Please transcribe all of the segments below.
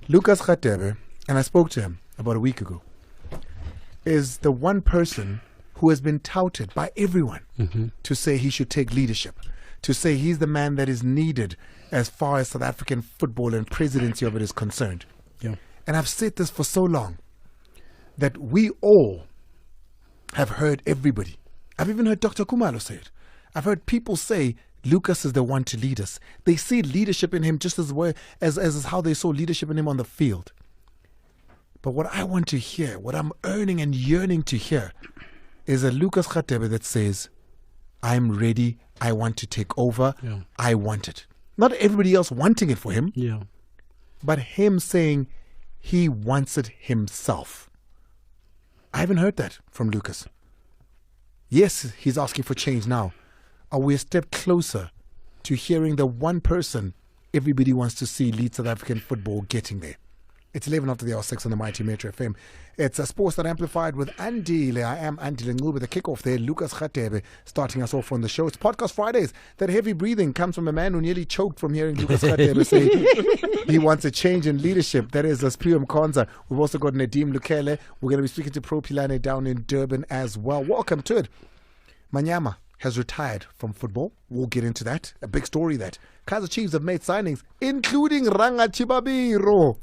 Lucas Radebe, and I spoke to him about a week ago, is the one person who has been touted by everyone to say he should take leadership, to say he's the man that is needed as far as South African football and presidency of it is concerned. Yeah. And I've said this for so long that we all have heard everybody. I've even heard Dr. Kumalo say it. I've heard people say Lucas is the one to lead us. They see leadership in him just as well as how they saw leadership in him on the field. But what I want to hear, what I'm earning and yearning to hear, is a Lucas Radebe that says, I'm ready, I want to take over, I want it. Not everybody else wanting it for him, but him saying he wants it himself. I haven't heard that from Lucas. Yes, he's asking for change now. Are we a step closer to hearing the one person everybody wants to see lead South African football getting there? It's 11 after the hour 6 on the Mighty Metro FM. It's a Sports That Amplified with Andile. I am Andile Ncube with the kickoff there. Lucas Radebe starting us off on the show. It's Podcast Fridays. That heavy breathing comes from a man who nearly choked from hearing Lucas Radebe say he wants a change in leadership. That is Spium Konza. We've also got Nadim Lukele. We're going to be speaking to Pro Pilane down in Durban as well. Welcome to it. Manyama has retired from football. We'll get into that. A big story that Kaizer Chiefs have made signings, including Ranga Chibabiro.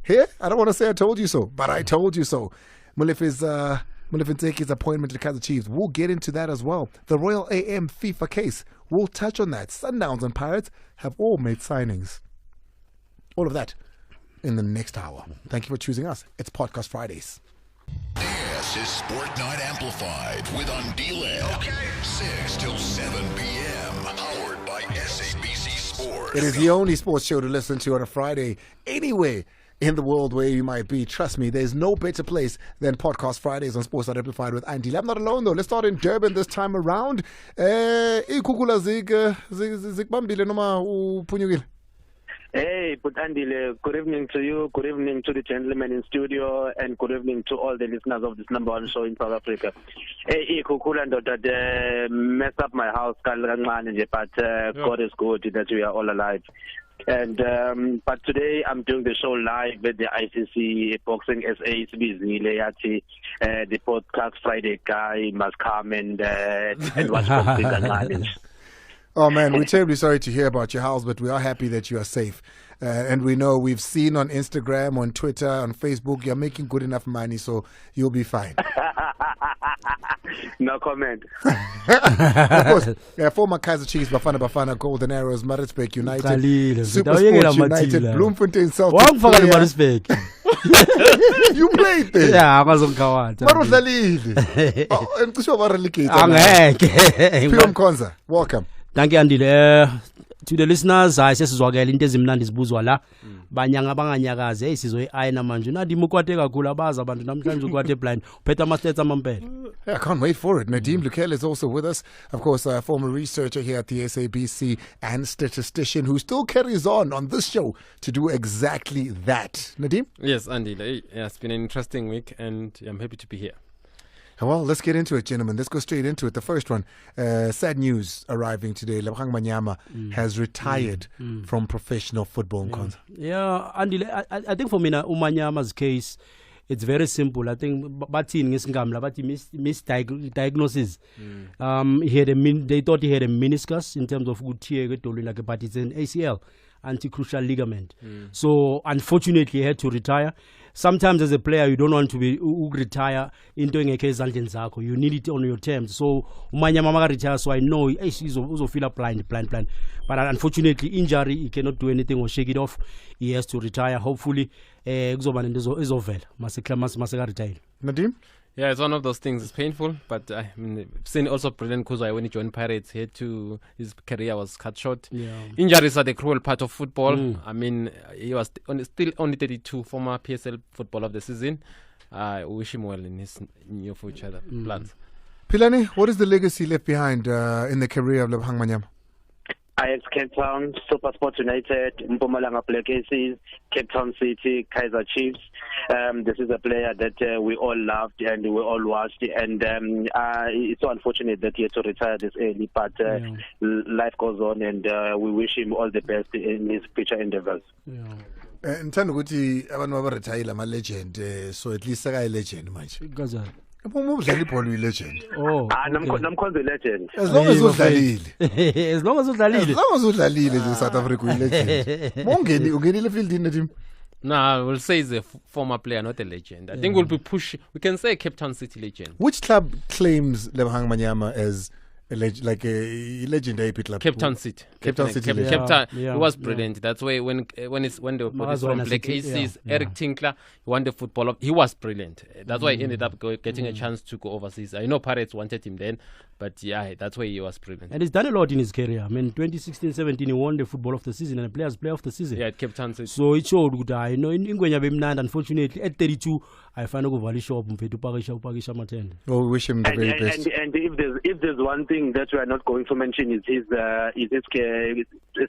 Here, I don't want to say I told you so, but I told you so. Mulife Nteki's appointment to Kaizer Chiefs. We'll get into that as well. The Royal AM FIFA case. We'll touch on that. Sundowns and Pirates have all made signings. All of that in the next hour. Thank you for choosing us. It's Podcast Fridays. This is Sport Night Amplified with Andile. Okay. 6 till 7 p.m. Powered by SABC Sports. It is the only sports show to listen to on a Friday anyway in the world where you might be. Trust me, there's no better place than Podcast Fridays on Sports Night Amplified with Andile. I'm not alone though. Let's start in Durban this time around. Ikukula zigbambile noma uphunyukile. Hey, but Andile, good evening to you, good evening to the gentlemen in studio, and good evening to all the listeners of this number one show in South Africa. Hey, Kukula that messed up my house, but God is good that we are all alive. And but today I'm doing the show live with the ICC Boxing SA. The Podcast Friday guy must come and watch boxing. Oh man, we're terribly sorry to hear about your house, but we are happy that you are safe. And we know we've seen on Instagram, on Twitter, on Facebook, you're making good enough money, so you'll be fine. No comment. Of course, former Kaizer Chiefs, Bafana, Golden Arrows, Maritzburg United, Super Sports United, Bloemfontein Celtic. You played there? Yeah, akazongikawata. Marudlalile. And kusho barelicate. Angeke. Piom Konza, welcome. Thank you, Andile. To the listeners, I sesizwakela into ezimnandi zibuzwa la. Banyanga banganyakaze hey sizwe ayina manje nadimo kwate kakhulu abazi abantu namhlanje kwate blind uphetha ama stats amampela. Yeah, I can't wait for it. Nadim Lukele is also with us, of course, a former researcher here at the SABC and statistician who still carries on this show to do exactly that. Nadim? Yes, Andy. Yeah, it's been an interesting week and I'm happy to be here. Well, let's get into it, gentlemen. Let's go straight into it. The first one, sad news arriving today. Lebogang Manyama has retired from professional football. Yeah, Andy, I think for me, Umanyama's case, it's very simple. I think misdiagnosis. They thought he had a meniscus in terms of but it's an ACL, anti-crucial ligament. So unfortunately, he had to retire. Sometimes as a player, you don't want to be retire into a case. You need it on your terms. So Umanyama retire. So I know he's also feel blind. But unfortunately, injury, he cannot do anything or shake it off. He has to retire. Hopefully, is over. Nadim? Yeah, it's one of those things. It's painful, but I mean, I've seen also Brilliant Kuzwa when he joined Pirates. His career was cut short. Yeah. Injuries are the cruel part of football. I mean, he was still only 32, former PSL Footballer of the Season. I wish him well in his new future plans. Pilani, what is the legacy left behind in the career of Lebogang Manyama? Ajax Cape Town, Super Sports United, Mpumalanga Black Aces, Cape Town City, Kaizer Chiefs. This is a player that we all loved and we all watched. And it's so unfortunate that he had to retire this early, but life goes on and we wish him all the best in his future endeavors. Yeah. Ngithanda ukuthi abantu abaretire ama-legend so at least sekayi-legend manje. Kazana. Uma udlala ibhola uyi-legend. Oh. Namkhonza legend. As long as udlalile. As long as udlalile. As long as udlalile nje South Africa uyi-legend. Ungenile efieldini team. No, we'll say he's a former player, not a legend. I think we'll be pushing. We can say Cape Town City legend. Which club claims Lebohang Manyama as a legendary club? Cape Town City. Cape Town City. Cape Town. It was brilliant. That's why when they were from Black Aces, Eric Tinkler, he won the football. He was brilliant. That's why he ended up getting a chance to go overseas. I know Pirates wanted him then, but yeah, that's why he was brilliant. And he's done a lot in his career. I mean, 2016-17 he won the football of the season and the players player of the season. Yeah, at Cape Town City. So it showed good. I know in Ngwenya unfortunately at 32 I find go valley shop to Pagisha Maten. Oh, we wish him the very best. And if there's one thing that we are not going to mention is his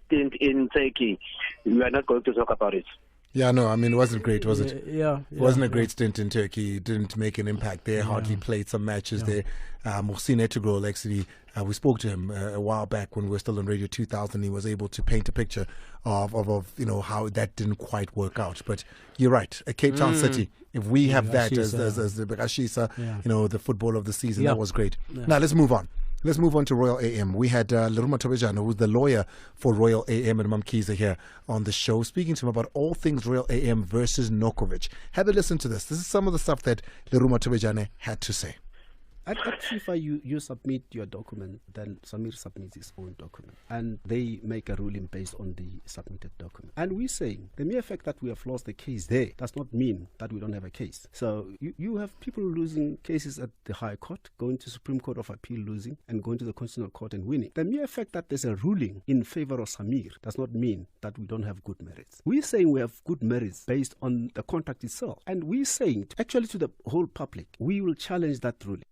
stint in Turkey. We are not going to talk about it. Yeah, no, I mean, it wasn't great, was it? Yeah. It wasn't a great stint in Turkey. It didn't make an impact there. Hardly played some matches there. Mohsin Etegrol, actually, we spoke to him a while back when we were still on Radio 2000. He was able to paint a picture of how that didn't quite work out. But you're right, a Cape Town City. If we have that as the Bekashisa, the football of the season, that was great. Yeah. Now let's move on. Let's move on to Royal AM. We had Leruma Tobejana, who's the lawyer for Royal AM, and Mamkiza here on the show, speaking to him about all things Royal AM versus Nokovic. Have a listen to this. This is some of the stuff that Leruma Tobejana had to say. At FIFA, you submit your document, then Samir submits his own document, and they make a ruling based on the submitted document. And we're saying the mere fact that we have lost the case there does not mean that we don't have a case. So you have people losing cases at the High Court, going to Supreme Court of Appeal losing, and going to the Constitutional Court and winning. The mere fact that there's a ruling in favor of Samir does not mean that we don't have good merits. We're saying we have good merits based on the contract itself. And we're saying, actually to the whole public, we will challenge that ruling.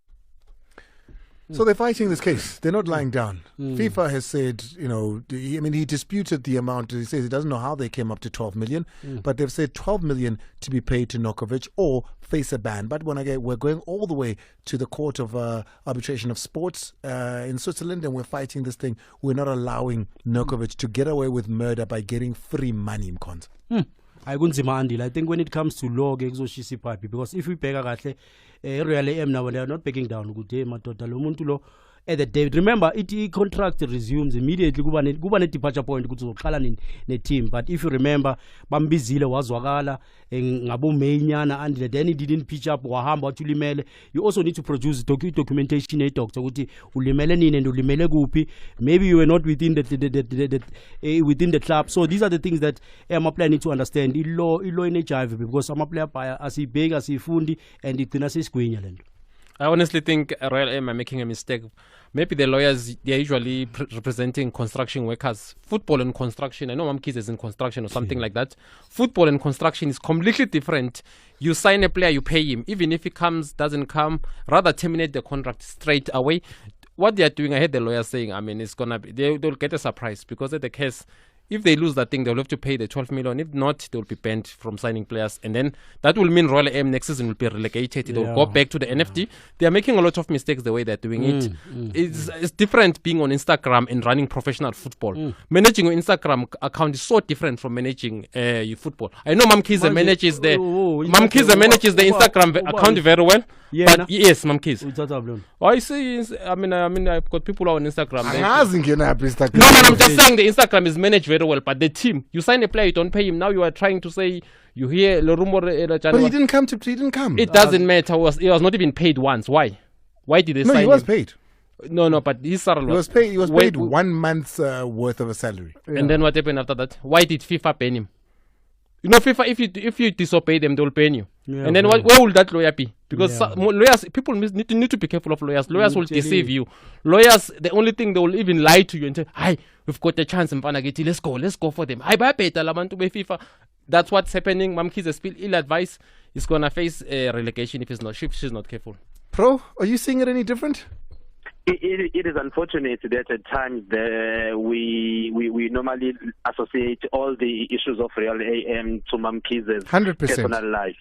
So they're fighting this case. They're not lying down. FIFA has said, he disputed the amount. He says he doesn't know how they came up to 12 million, but they've said 12 million to be paid to Nokovic or face a ban. But we're going all the way to the Court of Arbitration of Sports in Switzerland, and we're fighting this thing. We're not allowing Nokovic to get away with murder by getting free money, Mkonza. I think when it comes to law, because if we pay Royal AM now, they are not picking down at the day. Remember, it contract resumes immediately. Kuba departure point kuzoqala ne team. But if you remember, Bambizile wazwakala ngabo Mainyana Andile, then he didn't pitch up wahamba ulimele. You also need to produce documentation doctor ukuthi ulimele nini and ulimele kuphi. Maybe you were not within the club. So these are the things that amaplayer need to understand. Law in HIV because amaplayer asibheka asifundi and igcina sesigwinya lento. I honestly think Royal M are making a mistake. Maybe the lawyers, they're usually representing construction workers. Football and construction, I know Mamkiz is in construction or something like that. Football and construction is completely different. You sign a player, you pay him. Even if he doesn't come, rather terminate the contract straight away. What they are doing, I heard the lawyers saying, it's going to be, they'll get a surprise because in the case, if they lose that thing, they'll have to pay the 12 million. If not, they'll be banned from signing players. And then that will mean Royal M next season will be relegated. They'll go back to the NFT. They are making a lot of mistakes the way they're doing it. It's different being on Instagram and running professional football. Managing an Instagram account is so different from managing football. I know Mamkiza manages the Instagram account very well. Yeah, but yes, Mamkiz. I see. I've got people on Instagram. No, I'm just saying the Instagram is managed very well, but the team, you sign a player, you don't pay him. Now you are trying to say you hear the rumor. But he didn't come. It doesn't matter. He was not even paid once. Why? Why did they sign him? No, he was paid. No, but his salary was paid. He was paid 1 month's worth of a salary. And then what happened after that? Why did FIFA pay him? You know, FIFA, if you disobey them, they will pay you. Yeah, and then where will that lawyer be? Because lawyers, people need to be careful of lawyers. Lawyers will deceive you. Lawyers, the only thing they will even lie to you and say, "Hi, we've got a chance in Panagiti. Let's go for them." FIFA. That's what's happening. Mamki's still ill advice. Is gonna face relegation if she's not careful. Pro, are you seeing it any different? It is unfortunate that at times we normally associate all the issues of Real AM to Mamki's 100%. personal life.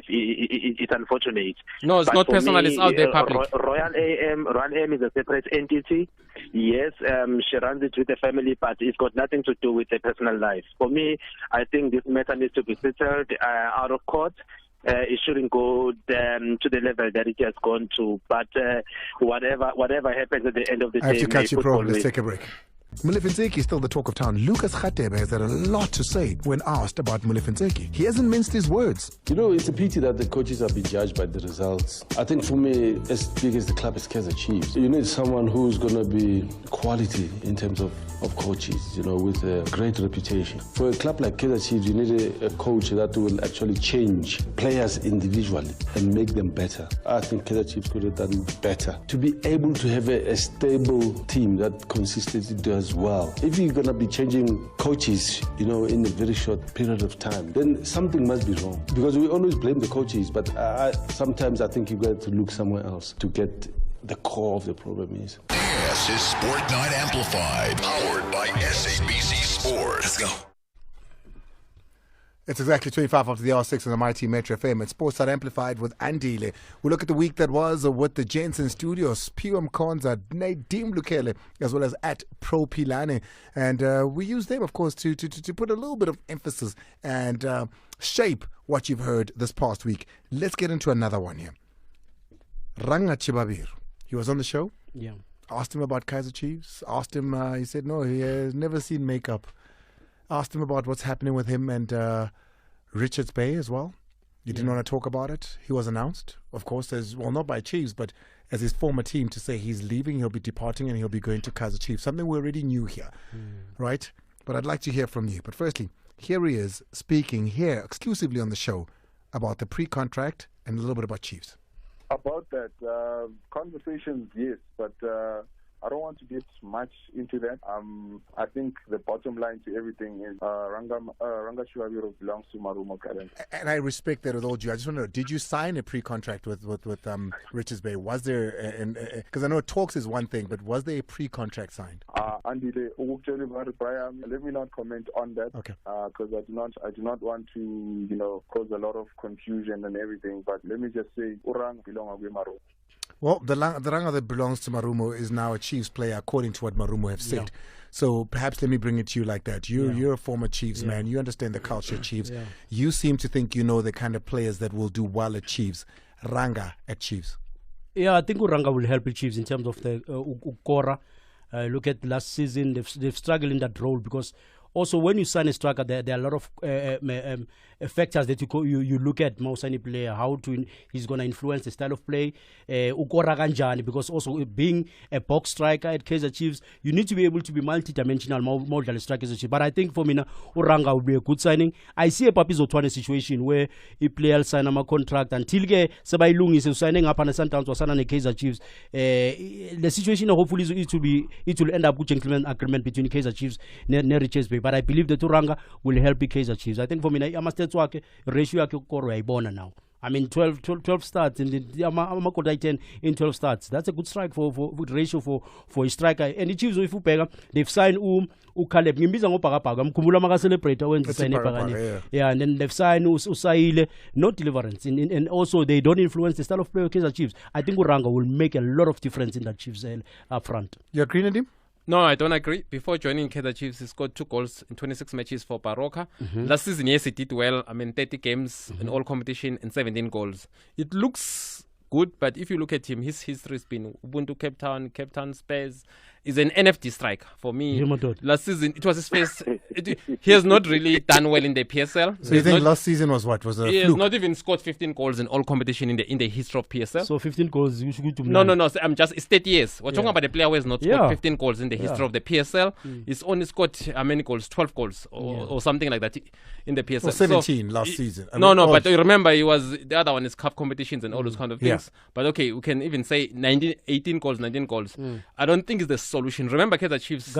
It's unfortunate. No, it's But not for personal. me, It's out there public. Royal AM is a separate entity. Yes, she runs it with the family, but it's got nothing to do with her personal life. For me, I think this matter needs to be settled out of court. It shouldn't go to the level that it has gone to. But whatever happens at the end of the day, I have to catch you, bro. football Let's wins. take a break. Mulifantseki is still the talk of town. Lucas Radebe has had a lot to say when asked about Mulifantseki. He hasn't minced his words. You know, it's a pity that the coaches have been judged by the results. I think for me, as big as the club is Kaizer Chiefs, you need someone who's going to be quality in terms of coaches, you know, with a great reputation. For a club like Kaizer Chiefs, you need a coach that will actually change players individually and make them better. I think Kaizer Chiefs could have done better. To be able to have a stable team that consistently does well. If you're going to be changing coaches, you know, in a very short period of time, then something must be wrong. Because we always blame the coaches, but sometimes I think you've got to look somewhere else to get the core of the problem is. This is Sport Night Amplified, powered by SABC Sport. Let's go. It's exactly 25 after the hour 6 on the Mighty Metro FM. It's Sports Night Amplified with Andile. We look at the week that was with the Jensen Studios, Pium Konza, Nadim Lukele, as well as at Pro Pilane. And we use them, of course, to put a little bit of emphasis and shape what you've heard this past week. Let's get into another one here. Ranga Chibabir. He was on the show. Yeah. Asked him about Kaizer Chiefs. Asked him, he said, no, he has never seen makeup. Asked him about what's happening with him and Richards Bay as well. You didn't want to talk about it. He was announced, of course, not by Chiefs, but as his former team to say he's leaving, he'll be departing, and he'll be going to Kaizer Chiefs. Something we already knew here, right? But I'd like to hear from you. But firstly, here he is speaking here exclusively on the show about the pre-contract and a little bit about Chiefs. About that, conversations, yes, but I don't want to get much into that. I think the bottom line to everything is Ranga Chibabiro belongs to Marumo currently. And I respect that with all due. I just want to know, did you sign a pre-contract with Richards Bay? Was there, because I know talks is one thing, but was there a pre-contract signed? Andile, let me not comment on that. Okay. Because I do not want to, cause a lot of confusion and everything. But let me just say, Orang belong to Marumo. Well, the Ranga that belongs to Marumo is now a Chiefs player, according to what Marumo have said. Yeah. So perhaps let me bring it to you like that. You're a former Chiefs man. You understand the culture of Chiefs. Yeah. You seem to think you know the kind of players that will do well at Chiefs. Ranga at Chiefs. Yeah, I think Ranga will help the Chiefs in terms of the Ukora. Look at last season, they've struggled in that role because also when you sign a striker, there are a lot of factors that you look at most any player, he's going to influence the style of play, because also being a box striker at Kaizer Chiefs, you need to be able to be multi-dimensional, multiple strikers. But I think for me, Uranga will be a good signing. I see a Papizo Twane situation where a player sign a contract until Sabai Lung is signing up on a Sundowns or signing a Kaizer Chiefs. The situation hopefully it will end up with gentleman agreement between Kaizer Chiefs and Richards Bay. But I believe that Uranga will help the Kaizer Chiefs. I think for me, I must ratio now. I mean, 12 starts in the 10 in 12 starts. That's a good strike for good ratio for a striker. And the Chiefs, if you they've signed Caleb. Yeah, and then they've signed Usaile, not deliverance. And also they don't influence the style of play of Kaizer Chiefs. I think Uranga will make a lot of difference in that Chiefs up front. You agree, Nadim? No, I don't agree. Before joining Kaizer Chiefs, he scored 2 goals in 26 matches for Baroka. Last season, yes, he did well. 30 games in all competition and 17 goals. It looks good, but if you look at him, his history has been Ubuntu Cape Town Spurs. Is an NFD striker for me. Last season, it was his first. He has not really done well in the PSL. So you think last season was what? Was a he fluke? has not even scored 15 goals in all competition in the history of PSL. So 15 goals, you should go to No. I'm just, it's 30 years. We're talking about a player who has not scored 15 goals in the history of the PSL. He's only scored how many goals? 12 goals or something like that in the PSL. Or 17 last season. But remember, the other one is cup competitions and all those kind of things. But okay, we can even say 19 goals. I don't think it's the solution. Remember, Kaizer Chiefs,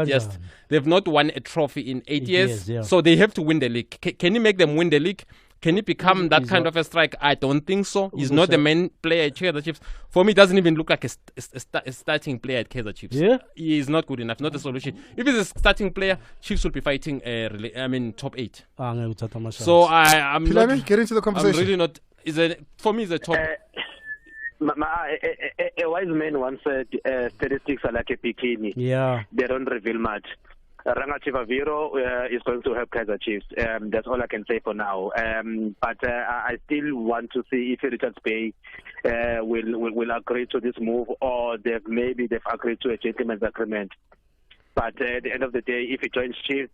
they've not won a trophy in 8 years, so they have to win the league. Can you make them win the league? Can he become that kind of a striker? I don't think so. He's not the main player at Kaizer Chiefs. For me, it doesn't even look like a starting player at Kaizer Chiefs. Yeah? He is not good enough, not a solution. If he's a starting player, Chiefs will be fighting, top 8. So I'm Pilane, not, get into the conversation. I'm really not. For me, it's a top. A wise man once said, statistics are like a bikini. Yeah. They don't reveal much. Ranga Chivaviro is going to help Kaizer Chiefs. That's all I can say for now. But I still want to see if Richards Bay will agree to this move, or they've agreed to a gentleman's agreement. But at the end of the day, if he joins Chiefs,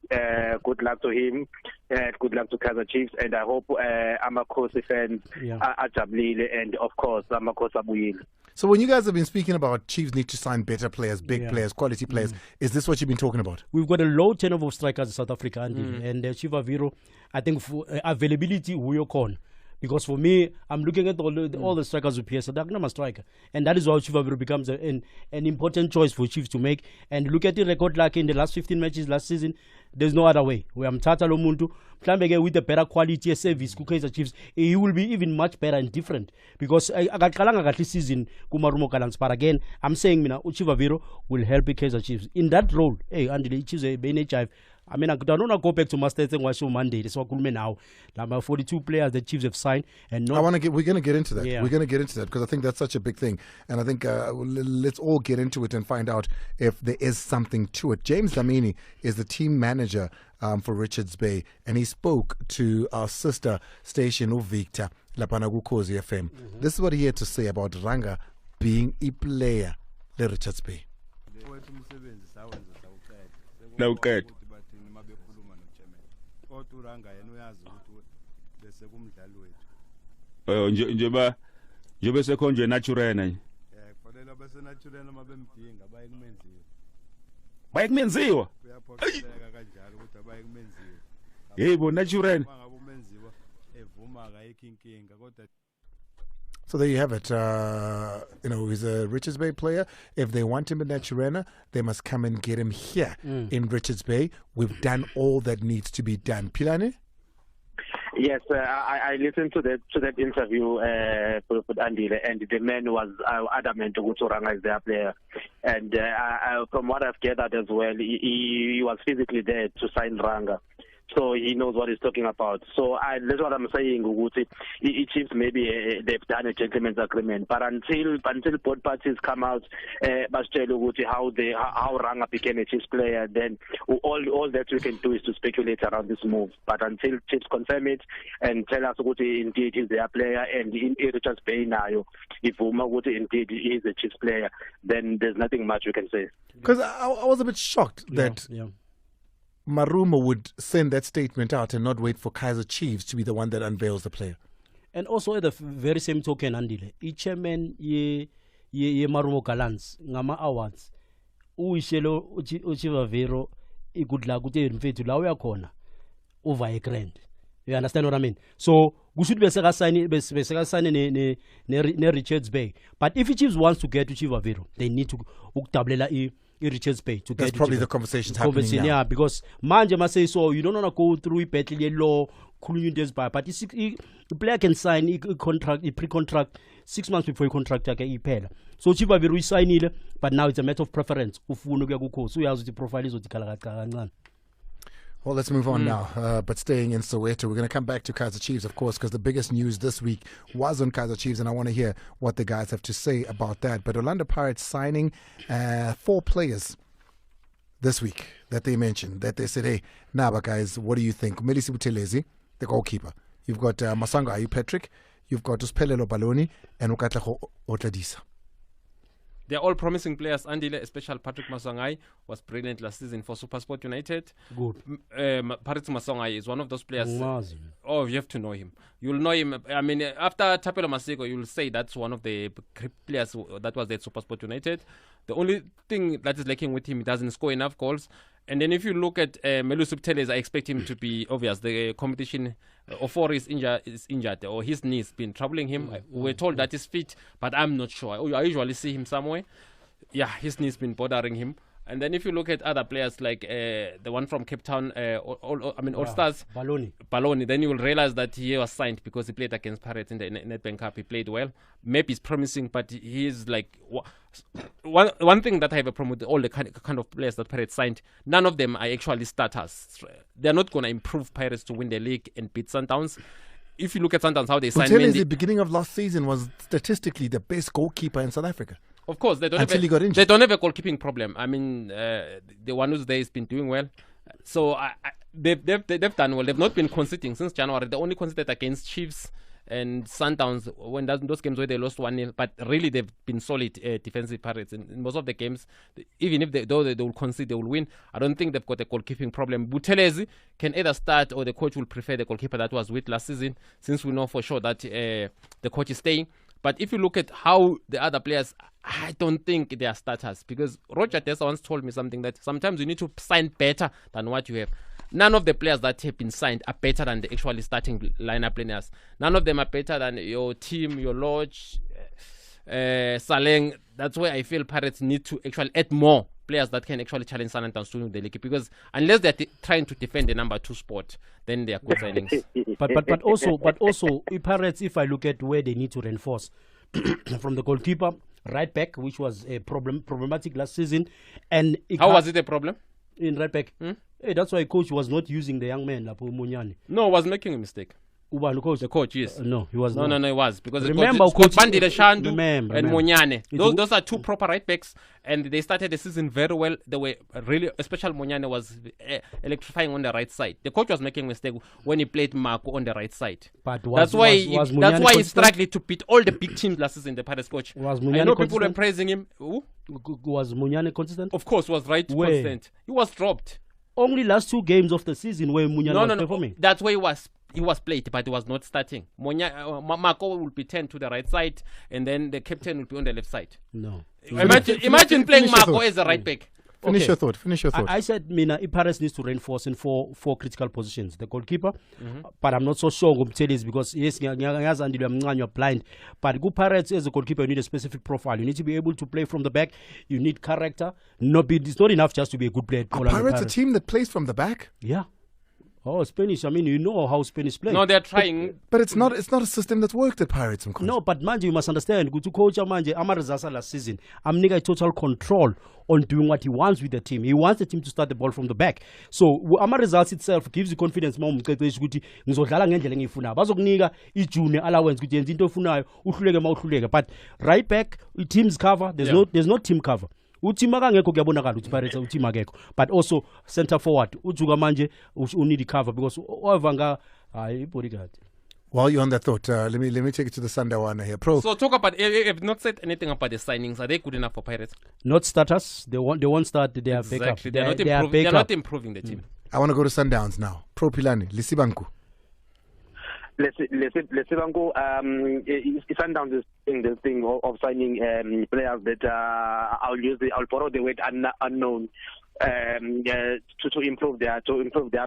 good luck to him. Good luck to Kaizer Chiefs. And I hope Amakosi fans are jabulile, and of course, Amakosi abuyile. So when you guys have been speaking about Chiefs need to sign better players, big players, quality players, is this what you've been talking about? We've got a low turnover of strikers in South Africa, and Chivaviro, I think for availability, we're con. Because for me, I'm looking at all the strikers who PS, they're not a striker. And that is why Chivaviro becomes an important choice for Chiefs to make. And look at the record like in the last 15 matches last season, there's no other way. We have Mtata Lomuntu, playing with the better quality of service, Kaizer Chiefs, he will be even much better and different. Because I got this season, Kumarumo Kalans. But again, I'm saying, Chivaviro will help Kaizer Chiefs. In that role, Andile, Chiefs, BNHIF, I mean, I don't go back to Master Thing was Monday. That's what now. Number 42 players the Chiefs have signed, and we're going to get into that. Yeah. We're going to get into that because I think that's such a big thing, and I think let's all get into it and find out if there is something to it. James Dlamini is the team manager for Richards Bay, and he spoke to our sister station Victor Lapana Ukhozi FM. This is what he had to say about Ranga being a player at Richards Bay. No good. Njobe sekhonjwe naturena kufanele bese naturena mabemdinga bayekumenziwa kanjalo ukuthi abayekumenziwa yebo naturena mangabe umenziwa evuma akayikho inkinga kodwa. So there you have it. He's a Richards Bay player. If they want him in Naturena, they must come and get him here in Richards Bay. We've done all that needs to be done. Pilane? Yes, I listened to that interview with Andile, and the man was adamant to Ranga is their player. And from what I've gathered as well, he was physically there to sign Ranga. So he knows what he's talking about. So that's what I'm saying. Chiefs maybe they've done a gentleman's agreement, but until both parties come out, how Ranga became a Chiefs player, then all that we can do is to speculate around this move. But until Chiefs confirm it and tell us indeed he's their player, and in Richards Bay now, if indeed he is a Chiefs player, then there's nothing much we can say. Because I was a bit shocked that. Maruma would send that statement out and not wait for Kaizer Chiefs to be the one that unveils the player. And also at the very same token, Andile, chairman ye Marumo Galans, Ngama Awards, Uishelo Uchivavero, good luck with the Lawyer corner over a grand. You understand what I mean? So we should be signing Richards Bay. But if Chiefs wants to get to Chivavero, they need to Uktablela Richards Bay to That's get probably the conversations happening now. Yeah, because manje must say so you don't want to go through a battle law, but the player can sign a contract, a pre-contract 6 months before a contract like so Chivaviro sign it, but now it's a matter of preference. So you have the profile is Well, let's move on now. But staying in Soweto, we're going to come back to Kaizer Chiefs, of course, because the biggest news this week was on Kaizer Chiefs, and I want to hear what the guys have to say about that. But Orlando Pirates signing 4 players this week that they mentioned, that they said, hey, Naba guys, what do you think? Melisi Butelezi, the goalkeeper. You've got Masanga Ayu Patrick, you've got Uspelelo Baloni, and Ukatlaho Otladisa. They're all promising players. Andile, especially Patrick Masangai, was brilliant last season for SuperSport United. Good. Patrick Masangai is one of those players. You have to know him. You'll know him. I mean, after Tapelo Masego, you'll say that's one of the players that was at SuperSport United. The only thing that is lacking with him, he doesn't score enough goals. And then if you look at Melusi Butelezi, I expect him to be obvious. The competition is injured, or his knee's been troubling him. We're told that he's fit, but I'm not sure. I usually see him somewhere. Yeah, his knee's been bothering him. And then if you look at other players like the one from Cape Town, All Stars, Baloni, then you will realize that he was signed because he played against Pirates in the Nedbank Cup. He played well. Maybe he's promising, but he is like one thing that I have a problem with all the kind of players that Pirates signed. None of them are actually starters. They're not going to improve Pirates to win the league and beat Sundowns. If you look at Sundowns, how they signed Buthelezi at the beginning of last season was statistically the best goalkeeper in South Africa. Of course, they don't until he got injured. They don't have a goalkeeping problem. I mean, the one who's there has been doing well. So they've done well. They've not been conceding since January. They only conceded against Chiefs and Sundowns when those games where they lost 1-0. But really, they've been solid defensive Pirates in most of the games. Even if they will concede, they will win. I don't think they've got a goalkeeping problem. Buthelezi can either start or the coach will prefer the goalkeeper that was with last season, since we know for sure that the coach is staying. But if you look at how the other players, I don't think they are starters, because Roger Dessa once told me something that sometimes you need to sign better than what you have. None of the players that have been signed are better than the actually starting lineup players. None of them are better than your team, your Lodge, Saleng. That's why I feel Pirates need to actually add more players that can actually challenge San Antonio to win the league, because unless they're trying to defend the number 2 spot, then they are good signings. but also Pirates, if I look at where they need to reinforce from the goalkeeper, right back, which was a problematic last season, and how was it a problem in right back? Hey, that's why coach was not using the young man Lapo Munyani. No, was making a mistake. The coach, yes. No, he was no, not. No, it was. Because remember Coach Andile Shandu and remember. Monyane. Those are 2 proper right backs, and they started the season very well. They were really, especially Monyane was electrifying on the right side. The coach was making a mistake when he played Marco on the right side. But that's why he struggled to beat all the big teams last season, the Pirates coach. Was I know people were praising him. Was Munyane consistent? Of course, was right consistent. He was dropped. Only last 2 games of the season where Munyane was performing. That's why he was played, but he was not starting. Marco will be turned to the right side, and then the captain will be on the left side. No. Imagine playing Marco as a right back. Finish your thought. I said, Pirates needs to reinforce in four critical positions. The goalkeeper, but I'm not so sure because yes, you're blind. But good Pirates as a goalkeeper, you need a specific profile. You need to be able to play from the back. You need character. It's not enough just to be a good player. Are Pirates a team that plays from the back? Yeah. Oh, Spanish. I mean, you know how Spanish play. No, they're trying. But it's not a system that worked at Pirates. No, but Manje, you must understand. Go to coach Manje, Amarizasa last season. Nigga total control on doing what he wants with the team. He wants the team to start the ball from the back. So Amarizasa itself gives you confidence. But right back, teams cover. There's no team cover. But also center forward manje need cover because bodyguard. While you're on that thought, let me take it to the Sundawana here. So talk about, if not said anything about the signings, are they good enough for Pirates? Not starters. They won't start. They are backup. They're not improving the team. I want to go to Sundowns now. Pro Pilani, Lisibanku. Lesibango, Sundowns is doing the thing of signing players that I'll borrow the word unknown to improve their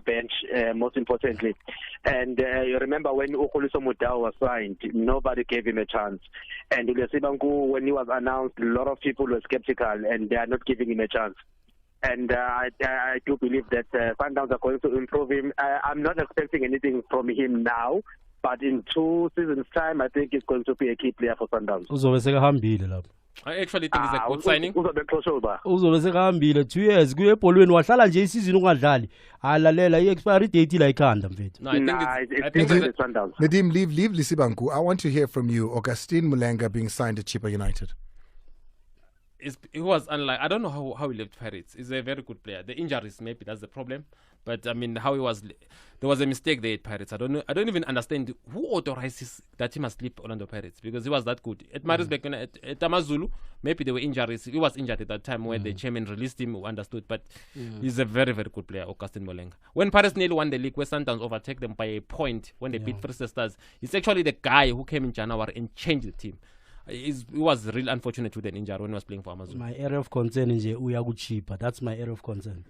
bench, most importantly. And you remember when Ukhuliso Mudau was signed, nobody gave him a chance. And Lesibango, when he was announced, a lot of people were skeptical, and they are not giving him a chance. And I do believe that Sundowns are going to improve him. I'm not expecting anything from him now, but in 2 seasons' time, I think he's going to be a key player for Sundowns. I actually think it's a good signing. 2 years. Expiry date No, I think it's Sundowns. Nadim, leave Lisibanku. I want to hear from you. Augustine Mulenga being signed at Chippa United. It was unlike, I don't know how he left Pirates. He's a very good player. The injuries, maybe that's the problem. But I mean, how he was, there was a mistake there at Pirates. I don't even understand who authorizes that he must leave Orlando Pirates, because he was that good. At Maritzburg, at Amazulu, maybe there were injuries. He was injured at that time when the chairman released him, who understood. But he's a very, very good player, Augustine Molenga. When Pirates nearly won the league, where Sundowns overtake them by a point when they beat First Stars, he's actually the guy who came in January and changed the team. It was really unfortunate with an injury when he was playing for Amazon. My area of concern is cheaper. That's my area of concern.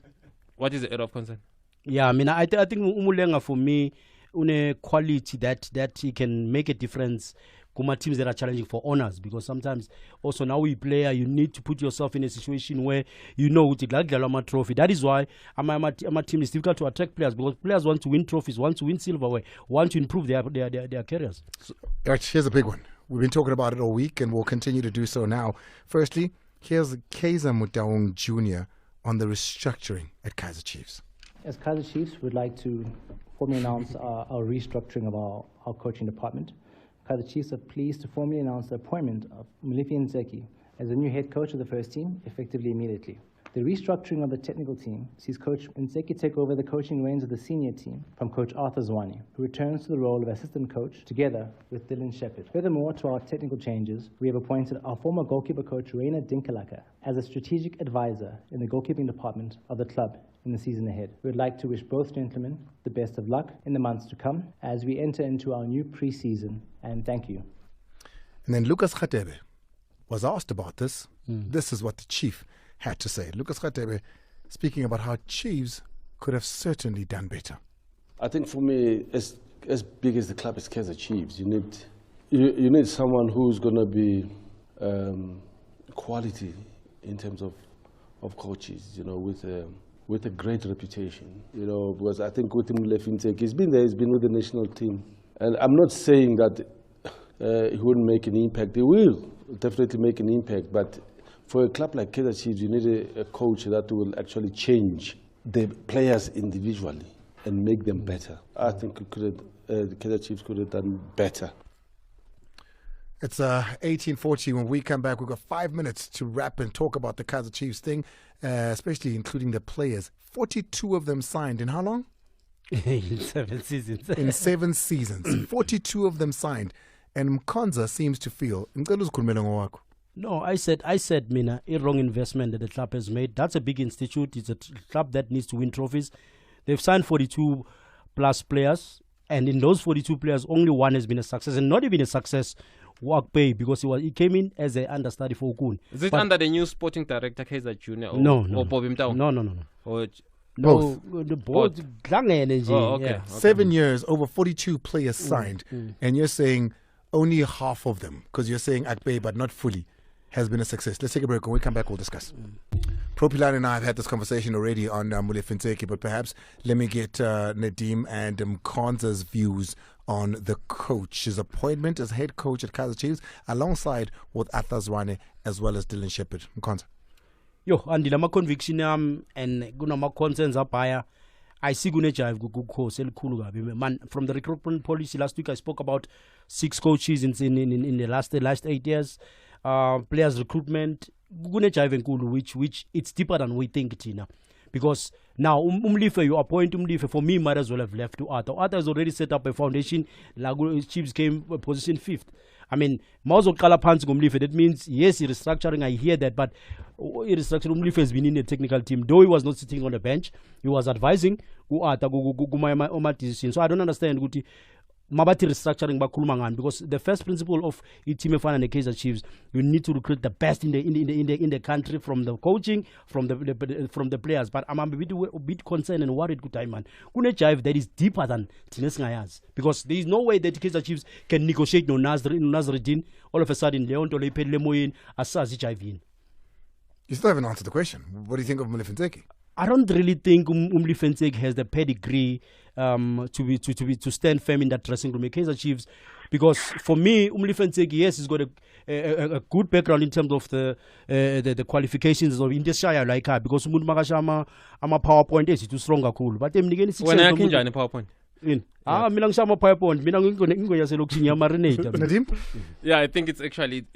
What is the area of concern? Yeah, I mean, I think Umulenga for me, une quality that he can make a difference kuma teams that are challenging for honors, because sometimes also now we player, you need to put yourself in a situation where you know it's like the trophy. That is why my team is difficult to attract players, because players want to win trophies, want to win silverware, want to improve their careers. So, right, here's a big one. We've been talking about it all week, and we'll continue to do so now. Firstly, here's Kaizer Motaung Jr. on the restructuring at Kaizer Chiefs. As Kaizer Chiefs, we'd like to formally announce our restructuring of our coaching department. Kaizer Chiefs are pleased to formally announce the appointment of Molefi Ntseki as the new head coach of the first team, effectively immediately. The restructuring of the technical team sees Coach Ntseki take over the coaching reins of the senior team from Coach Arthur Zwane, who returns to the role of assistant coach together with Dylan Shepherd. Furthermore, to our technical changes, we have appointed our former goalkeeper coach Raina Dinkalaka as a strategic advisor in the goalkeeping department of the club in the season ahead. We would like to wish both gentlemen the best of luck in the months to come as we enter into our new pre-season, and thank you. And then Lucas Radebe was asked about this. This is what the chief had to say. Lucas Radebe speaking about how Chiefs could have certainly done better. I think for me, as big as the club is Kaizer Chiefs, you need someone who's going to be quality in terms of coaches, with a great reputation, because I think with Molefi Ntseki, he's been there, he's been with the national team. And I'm not saying that he wouldn't make an impact. He will definitely make an impact, but for a club like Kaizer Chiefs, you need a coach that will actually change the players individually and make them better. I think the Kaizer Chiefs could have done better. It's 18:40. When we come back, we've got 5 minutes to wrap and talk about the Kaizer Chiefs thing, especially including the players. 42 of them signed in how long? In 7 seasons. In 7 seasons. 42 of them signed. And Mkonza seems to feel... No, I said, Mina, a wrong investment that the club has made. That's a big institute. It's a club that needs to win trophies. They've signed 42 plus players, and in those 42 players, only one has been a success, and not even a success. Work-pay, because he came in as an understudy for Okun. Is it under the new sporting director, Kaizer Jr.? No. Or Bobby Mtao? No. Or both. Both. Okay. Yeah. 7 years, over 42 players signed, and you're saying only half of them, because you're saying Akbe, but not fully, has been a success. Let's take a break. When we come back, we'll discuss. Propilan and I have had this conversation already on Molefi Ntseki, but perhaps let me get Nadeem and Mkonza's views on the coach's appointment as head coach at Kaizer Chiefs, alongside with Arthur Zwane as well as Dylan Shepherd. Mkonza. Yo, Andile, ama conviction and kunama concerns up higher. I see Gunejive man, from the recruitment policy last week, I spoke about 6 coaches in the last 8 years. Players recruitment, which it's deeper than we think, Tina. Because now, Umlife, you appoint Umlife, for me, might as well have left to Arthur. Arthur has already set up a foundation. Chiefs came position 5th. I mean, Mauzo Kalapans Umlife, that means, yes, restructuring, I hear that, but restructuring Umlife has been in the technical team. Though he was not sitting on the bench, he was advising Arthur decision. So I don't understand Mabati restructuring bakulmangan, because the first principle of team and the Kaizer Chiefs, you need to recruit the best in the country, from the coaching, from the players. But I'm a bit concerned and worried, good time, man. Gunejive that is deeper than Tines Ngayas, because there is no way that Kaizer Chiefs can negotiate no Nazruddin. All of a sudden, Leon Tole paid Lemoyin Asaz Jivin. You still haven't answered the question. What do you think of Molefi Ntseki? I don't really think Molefi Ntseki has the pedigree to stand firm in that dressing room. Kaizer Chiefs, because for me, Molefi Ntseki, yes, he's got a good background in terms of the qualifications of Indeshire like her, because I'm a PowerPoint is too strong cool. But when I can join a PowerPoint. Yeah, I think it's actually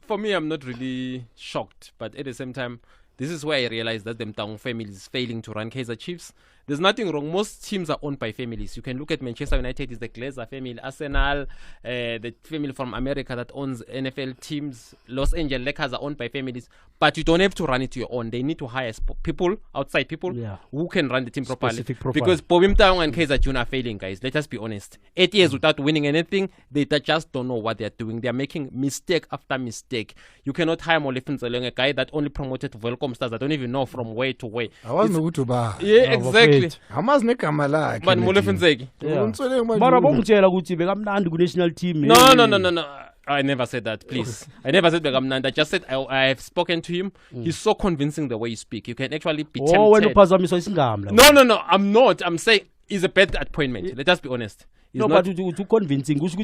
for me, I'm not really shocked, but at the same time, this is where I realized that the Mtaung family is failing to run Kaizer Chiefs. There's nothing wrong. Most teams are owned by families. You can look at Manchester United, is the Glazer family, Arsenal, the family from America that owns NFL teams. Los Angeles Lakers are owned by families. But you don't have to run it your own. They need to hire people, outside people, who can run the team properly. Because Bobby Mtaung and Kaizer Jr. are failing, guys. Let us be honest. 8 years without winning anything, they just don't know what they're doing. They're making mistake after mistake. You cannot hire Molefi Ntseki, a guy that only promoted Welcome Stars. I don't even know from where to where. I wasn't know to buy. Yeah, exactly. exactly. Amazi negama lakhe. But Molefenzeki. Mara bongitshela ukuthi bekamnandi ku-national team. No. I never said that, please. I never said Begamnanda. I just said I have spoken to him. He's so convincing the way you speak. You can actually be tempted. Oh, when uphazamisa isigama. No. I'm not. I'm saying he's a bad appointment. Let us be honest. No, but too convincing. No, it's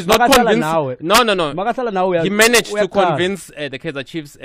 not convincing. No. He managed to convince the Kaizer Chiefs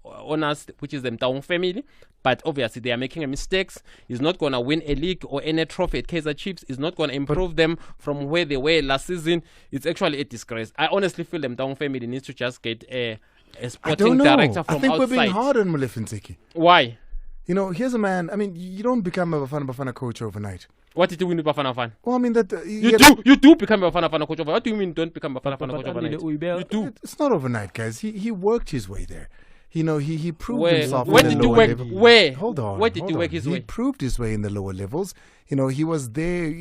owners, which is the Mtaung family. But obviously, they are making mistakes. He's not going to win a league or any trophy at Kaizer Chiefs. He's not going to improve them from where they were last season. It's actually a disgrace. I honestly feel the Mtaung family needs to just get a sporting director from outside. I think we're being hard on Molefenzeki. Why? You know, here's a man. I mean, you don't become a Bafana coach overnight. What did you win with Bafana fan? Well, I mean that you do become a Bafana coach overnight. What do you mean don't become a Bafana coach overnight? You do. It's not overnight, guys. He worked his way there. You know, he proved himself. Where did you work? Where? Hold on. Where did you work his way? He proved his way in the lower levels. You know, he was there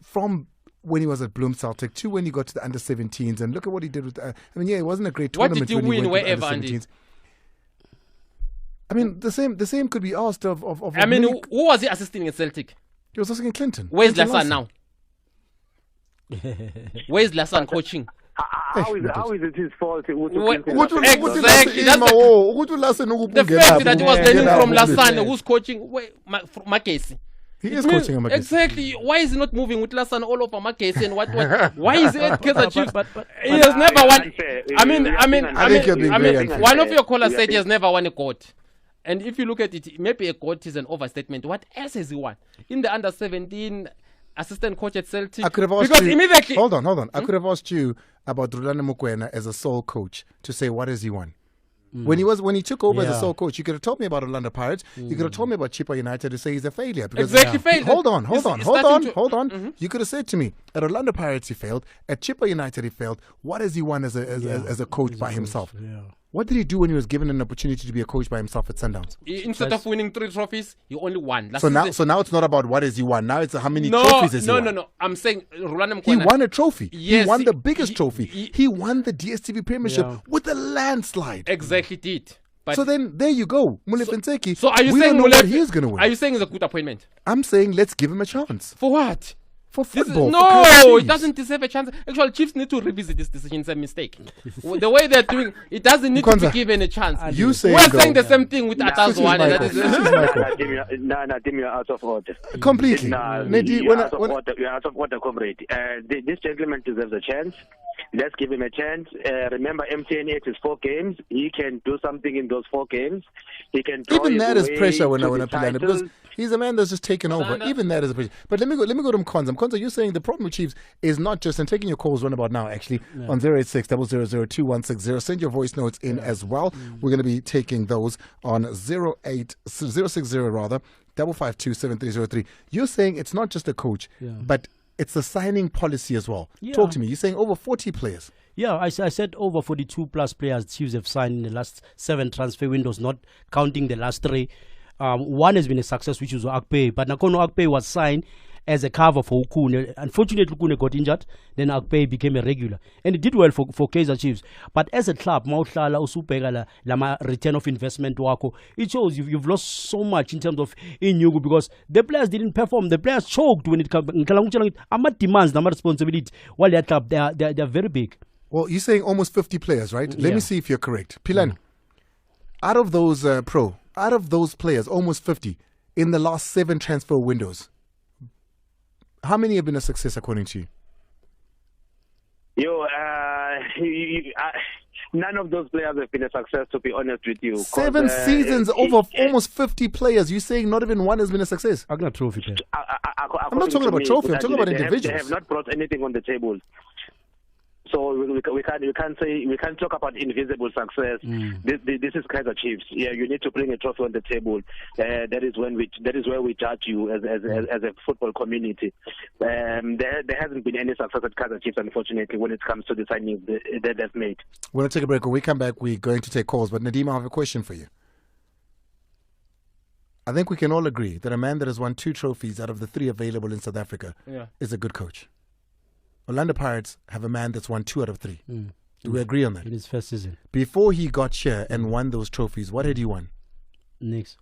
from when he was at Bloom Celtic to when he got to the under-17s, and look at what he did with. I mean, yeah, it wasn't a great tournament. What did you win wherever, Andy? I mean, the same could be asked of. I mean, who was he assisting at Celtic? He was assisting Clinton. Where's Lassan now? Where's Lassan coaching? How is it his fault? Exactly. The fact that he was learning from Lassan, who's coaching Makesi. He is coaching Makesi. Exactly. Why is he not moving with Lassan all over Makesi and what? Why is it Kaizer Chiefs? He has never won. I mean, one of your callers said he has never won a court. And if you look at it, maybe a court is an overstatement. What else has he won? In the under-17 assistant coach at Celtic. I could have asked you, immediately. Hold on. I could have asked you about Rulane Mokoena as a sole coach to say what has he won. When he took over as a sole coach, you could have told me about Orlando Pirates. You could have told me about Chippa United to say he's a failure. Exactly, failed. Hold on. You could have said to me, at Orlando Pirates he failed, at Chippa United he failed. What has he won as a coach by himself? Yeah. What did he do when he was given an opportunity to be a coach by himself at Sundowns? Instead of winning 3 trophies, he only won. So now it's not about what has he won. Now it's how many trophies has he won. No. I'm saying Rulane Mokoena. He won a trophy. Yes, he won the biggest trophy. He won the DStv Premiership with a landslide. Exactly did. But so then there you go, Molefenzeki. So are you saying he's going to win? Are you saying it's a good appointment? I'm saying let's give him a chance. For what? For football. No, it doesn't deserve a chance. Actually, Chiefs need to revisit this decision. It's a mistake. The way they're doing it doesn't need to be given a chance. We're saying the same thing with Ata's one. Tim, you're out of order. Completely. You're out of order, comrade. This gentleman deserves a chance. Let's give him a chance. Remember, MTN8 is 4 games. He can do something in those 4 games. He can. Even that is pressure when I plan it, because he's a man that's just taken over. Even that is a pressure. But let me go to Mkonza. Mkonza, you're saying the problem with Chiefs is not just, and taking your calls right about now actually on 086 000 2160. Send your voice notes in as well. We're going to be taking those on 060 552 7303. You're saying it's not just a coach, but it's the signing policy as well. Talk to me. You're saying over 40 players. Yeah, I said over 42 plus players Chiefs have signed in the last 7 transfer windows, not counting the last 3. One has been a success, which was Akpe. But Nakono Akpe was signed as a cover for Ukune. Unfortunately, Ukune got injured. Then Akpe became a regular. And it did well for Kaizer Chiefs. But as a club, Mautlala, Usupegala, Lama return of investment wako, it shows you've lost so much in terms of Ncube, because the players didn't perform. The players choked when it comes. Amat demands, Amat responsibility. While their club, they're very big. Well, you're saying almost 50 players, right? Let me see if you're correct. Pilan, out of those out of those players, almost 50, in the last 7 transfer windows, how many have been a success according to you? None of those players have been a success, to be honest with you. 7 seasons over almost 50 players. You're saying not even one has been a success? I'm not trophy. I'm not talking about trophy. I'm talking about individuals. They have not brought anything on the table. So we can't talk about invisible success. This is Kaizer Chiefs. Yeah, you need to bring a trophy on the table. That is where we judge you as a football community. There hasn't been any success at Kaizer Chiefs, unfortunately, when it comes to the signings that they've made. We're going to take a break. When we come back, we're going to take calls. But Nadeem, I have a question for you. I think we can all agree that a man that has won 2 trophies out of the 3 available in South Africa is a good coach. Orlando Pirates have a man that's won 2 out of 3. Do we agree on that? In his first season. Before he got here and won those trophies, what had he won? Next.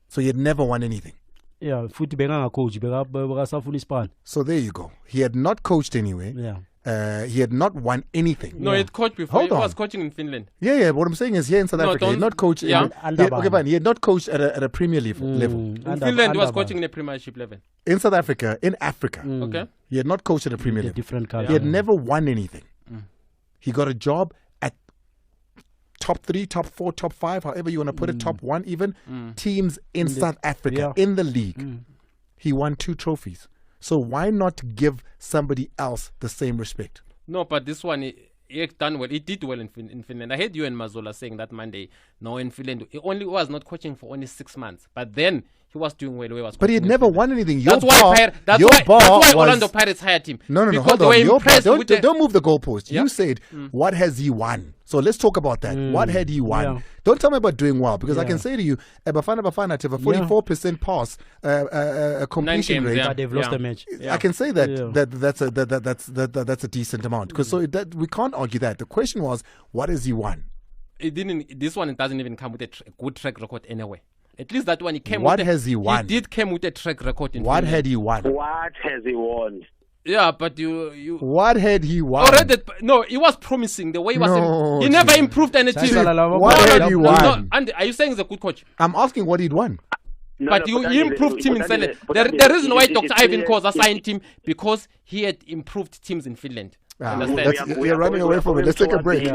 So he had never won anything. Yeah, futhi bengangacoach bekasafuna ispan. So there you go. He had not coached anywhere. Yeah. He had not won anything. No, he'd coached before. Hold he on. was coaching in Finland. Yeah. What I'm saying is here in South Africa, he had not coached. Yeah. Okay, fine. He had not coached at a Premier League level. In Finland, he was coaching in a Premiership level. In South Africa, Okay. he had not coached at a Premier League. Different culture. He had never won anything. He got a job at top 3, top 4, top 5, however you want to put it, top 1 even, teams in South Africa, in the league. He won 2 trophies. So why not give somebody else the same respect? No, but this one, he done well. He did well in Finland. I heard you and Mazola saying that Monday. No, in Finland, he only was not coaching for only 6 months. But then he was doing well. But he had never won anything. That's why Orlando Pirates hired him. No, hold on. Don't move the goalpost. You said, what has he won? So let's talk about that. What had he won? Yeah. Don't tell me about doing well, because I can say to you, Bafana to have a 44% pass completion rate. But they've lost the match. I can say that's a decent amount, because so that we can't argue that. The question was, what has he won? It didn't. This one doesn't even come with a good track record anyway. At least that one he came. What has he won? He did come with a track record. What had he won? What has he won? Yeah, but you. What had he won? Already, no, he was promising the way he was. He never improved anything. What had he won? And are you saying he's a good coach? I'm asking what he'd won. But he improved team in Finland. The reason why Dr. Ivan Koza signed him, because he had improved teams in Finland. We're running away from it. Let's take a break. In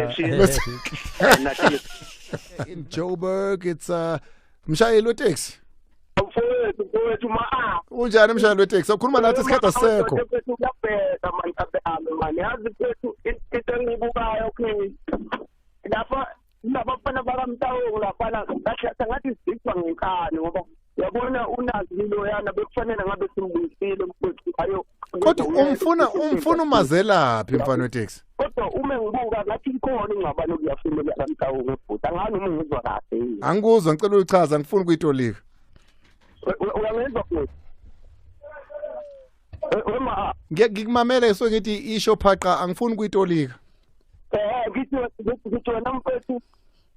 Joburg, it's Mshayeli weteksi. Unjani mshayeli weteksi? Ukhuluma nathi isikhathi asekho. Labafana bakamtawongo lapha ngathi sibizwa ngenkani ngoba yabona unazilo yana bekufanele ngabe simbuyisile mfowethu ayo. Kodwa umfuna umazela phi mfana weteksi? Kodwa uma ngibuka ngathi ikhona ingxabano kuyafinyelela kamtawongo futhi angani uma ngizwa kahle. Angikuzwa, ngicela uyichaza, ngifuna ukuyitolika. Uyangizwa futhi? Ngikumamele so ngithi isho phaqa, angifuni ukuyitolika. Ngithi wena mfowethu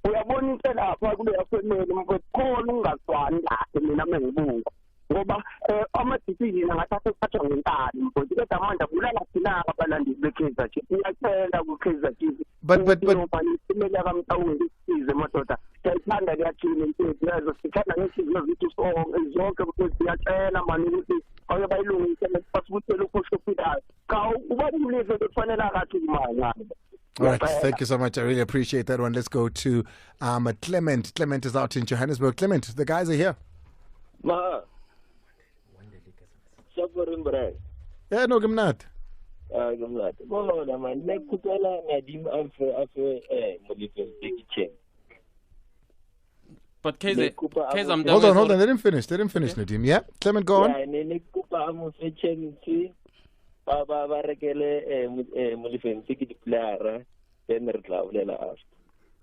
uyabonisa lapha kule yafemeli mfowethu khona ungazwani kahle mina mengibuka ngoba ama-decision angathatha ukuthathwa ngenkani mfowethu kodwa manje bulala thina abalandeli be-Kaizer Chiefs. Ngiyacela ku-Kaizer Chiefs imele yakamtawongo isize madoda, siyayithanda liyathina mfowethu yazo sithanda ngenhliziyo zethu zonke mfowethu. Ngiyacela mani ukuthi awuye bayilungisele basibuyisele ukhoshophitayo uba umlize bekufanele akathi kumanyana. All right, thank you so much. I really appreciate that one. Let's go to Clement. Clement is out in Johannesburg. Clement, the guys are here. Yeah, no, Gimnat. But Kaizer, hold on. They didn't finish, Nadim. Yeah, Clement, go on.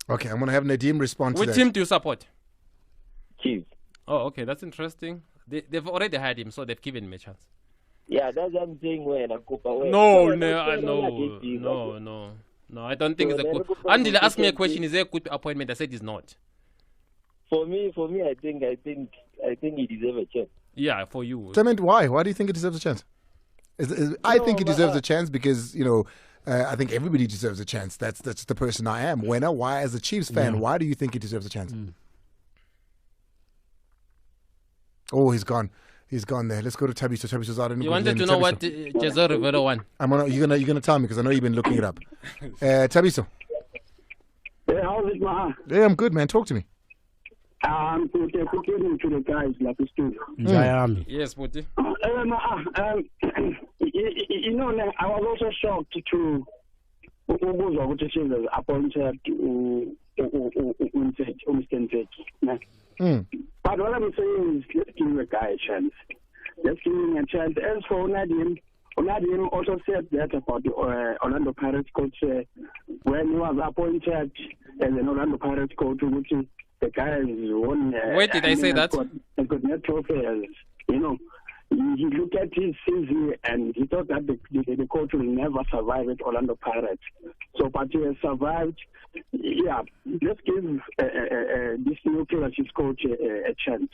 Okay, I'm going to have Nadim respond to that. Which team do you support? Chiefs. Oh, okay, that's interesting. They've already hired him, so they've given him a chance. Yeah, that's what I'm saying. No, I don't think it's a good. Andile asked me a question: is there a good appointment? I said it's not. For me, I think he deserves a chance. Yeah, for you. Clement, why? Why do you think he deserves a chance? I think he deserves a chance because, I think everybody deserves a chance. That's the person I am. Why, as a Chiefs fan, why do you think he deserves a chance? Oh, he's gone. He's gone there. Let's go to Tabiso. Tabiso's out. You wanted to know what Jezor Rivero won? You're gonna tell me because I know you've been looking it up. Tabiso. Hey, how's it, man? Hey, I'm good, man. Talk to me. I'm to the guys like the studio. Yes, Puti. I was also shocked to appointed But what I'm saying is, let's give a guy a chance. Let's give him a chance. As for Nadim also said that about the Orlando Pirates coach when he was appointed as an Orlando Pirates coach, which is the guy is won. Wait, did I say that? He got net trophies. He looked at his CV and he thought that the coach will never survive at Orlando Pirates. So, but he has survived. Yeah, let's give this new Kaizer Chiefs coach a chance.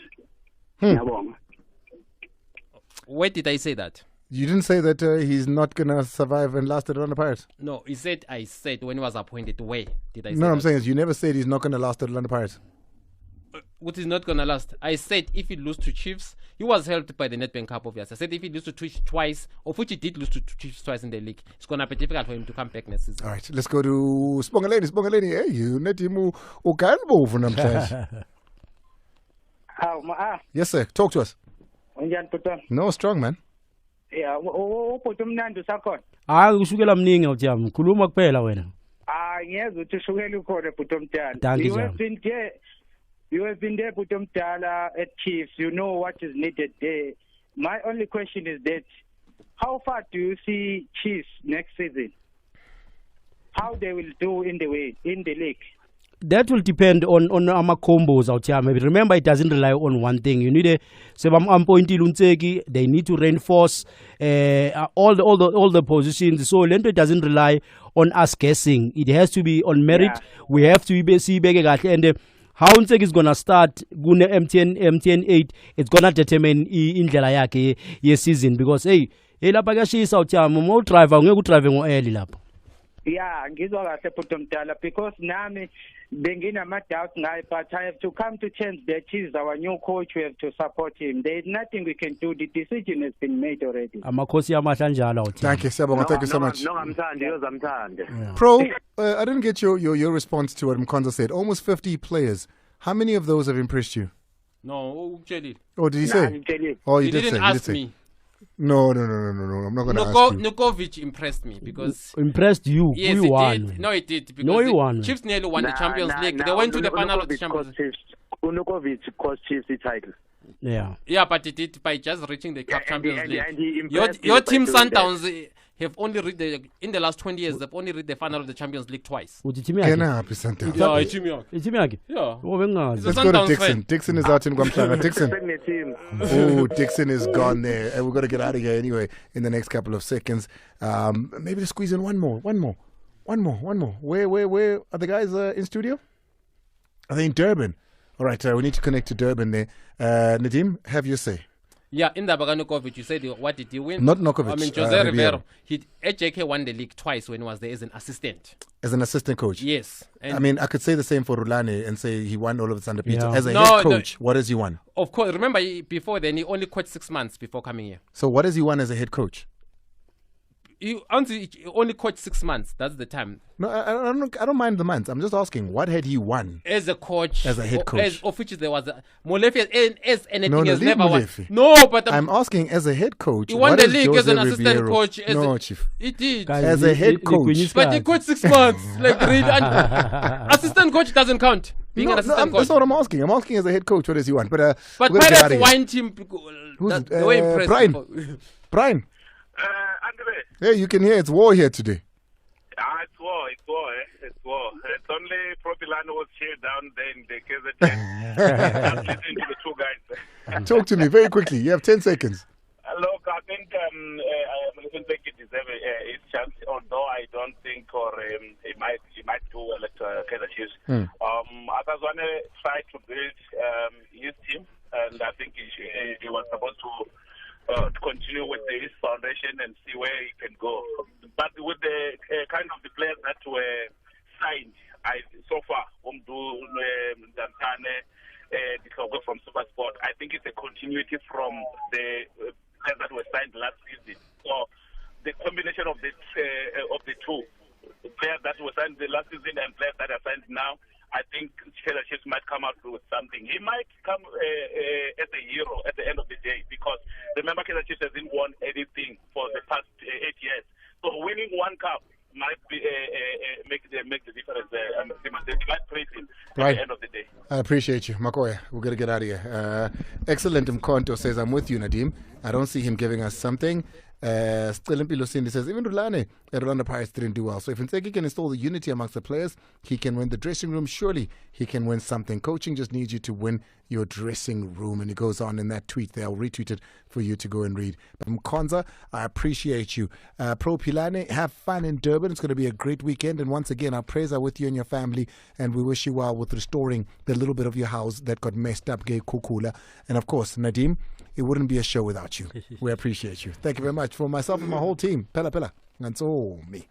Where did I say that? You didn't say that he's not going to survive and last at Orlando Pirates. No, I said when he was appointed. Where did I say No, that? I'm saying is you never said he's not going to last at Orlando Pirates. What is not going to last? I said if he lose to Chiefs, he was helped by the Nedbank Cup, obviously. I said if he lose to Chiefs twice, of which he did lose to Chiefs twice in the league, it's going to be difficult for him to come back next season. All right, let's go to Spongaleni. Spongaleni, hey, you net him ukanbovu namhlanje. Yes, sir. Talk to us. No, strong man. Yeah, uphuthi umnandi usakhona. Hayi ushukela mningi awuthiyami. Khuluma kuphela wena. Ngiyeza ukuthi ushukela ukhona bhuti omdala. Thank you, You have been there bhuti omdala at Chiefs. You know what is needed there. My only question is that how far do you see Chiefs next season? How they will do in the league? That will depend on our combos out here. Maybe remember, it doesn't rely on one thing. You need a they need to reinforce all the positions. So Lento doesn't rely on us guessing. It has to be on merit. Yeah. We have to see and how Unseki is gonna start gune MTN 8. It's gonna determine indlela yakhe ye season because lapha kashisa out here mo driver ngeke drive ngo early lapha. Yeah, ngizwa kahle bhuti omdala because nami benginama-doubts ngayo, but I have to come to terms that he's our new coach. We have to support him. There is nothing we can do. The decision has been made already. Thank you, Siyabonga. Thank you so much. Pro, I didn't get your response to what Mkonza said. Almost 50 players. How many of those have impressed you? No, Jelly. Oh, did he say? Oh, you did didn't say. ask me. No. I'm not going to ask you. Nukovic impressed me because... Impressed you? Yes, who he won? did. No, he did. Because no, he won. Chiefs nearly won the Champions League. They went to the final of the Champions League. Unukovic cost Chiefs the title. Yeah, but he did by just reaching the Cup Champions League. And your team Sundowns have only reached in the last 20 years. They've only reached the final of the Champions League twice. Yeah, it's Let's go to Dixon. Dixon is out in Guamplanga. Dixon. Oh, Dixon is gone there. And we've got to get out of here anyway in the next couple of seconds. Maybe to squeeze in one more. Where are the guys in studio? Are they in Durban? All right, we need to connect to Durban there. Nadim, have your say. Yeah, in the Baganukovic, you said what did he win? Not Nukovic. I mean, Jose Rivero. AJK won the league twice when he was there as an assistant. As an assistant coach? Yes. I mean, I could say the same for Rulane and say he won all of it under Peter. As a head coach, what has he won? Of course. Remember, before then, he only coached 6 months before coming here. So what has he won as a head coach? He only coached 6 months. That's the time. No, I don't mind the months. I'm just asking, what had he won as a coach? As a head coach, of which there was Molefe as anything has never Molefe. won. No, but I'm asking as a head coach. He won the league as an assistant coach. Chief. He did as a head coach, but he coached 6 months. Like assistant coach doesn't count. Being an assistant coach. That's what I'm asking. I'm asking as a head coach, what does he want? But Pirates won team. They were impressive. Brian. Andile. Hey, you can hear it's war here today. It's war. It's only Propilano was here down there in the KZN. I'm listening to the two guys. Talk to me very quickly. You have 10 seconds. Look, I think Mlifenseki deserves his chance, although I don't think he might do well at Kaizer Chiefs. Akazwane tried to build his team, and I think he was supposed to continue with his foundation and see where he can go. But with the kind of the players that were signed so far, Umdu, Dantane, Dikogo from Supersport, I think it's a continuity from the players that were signed last season. So the combination of the two players that were signed the last season and players that are signed now, I think Kaizer Chiefs might come out with something. He might come as a hero at the end of the day because remember Kaizer Chiefs hasn't won anything for the past 8 years. So winning one cup might be make the difference. They might praise him at the end of the day. I appreciate you. Makoya, we're going to get out of here. Excellent. Mkonto says, I'm with you, Nadim. I don't see him giving us something. Stelimpilo Cindy says, even Rulane at Orlando Pirates didn't do well. So if Nseki can install the unity amongst the players, he can win the dressing room. Surely he can win something. Coaching just needs you to win your dressing room. And he goes on in that tweet there. I'll retweet it for you to go and read. But Mkonza, I appreciate you. Pro Pilane, have fun in Durban. It's going to be a great weekend. And once again, our prayers are with you and your family. And we wish you well with restoring the little bit of your house that got messed up, Gay Kukula. And of course, Nadim, it wouldn't be a show without you. We appreciate you. Thank you very much. For myself and my whole team, Pella Pella. That's all me.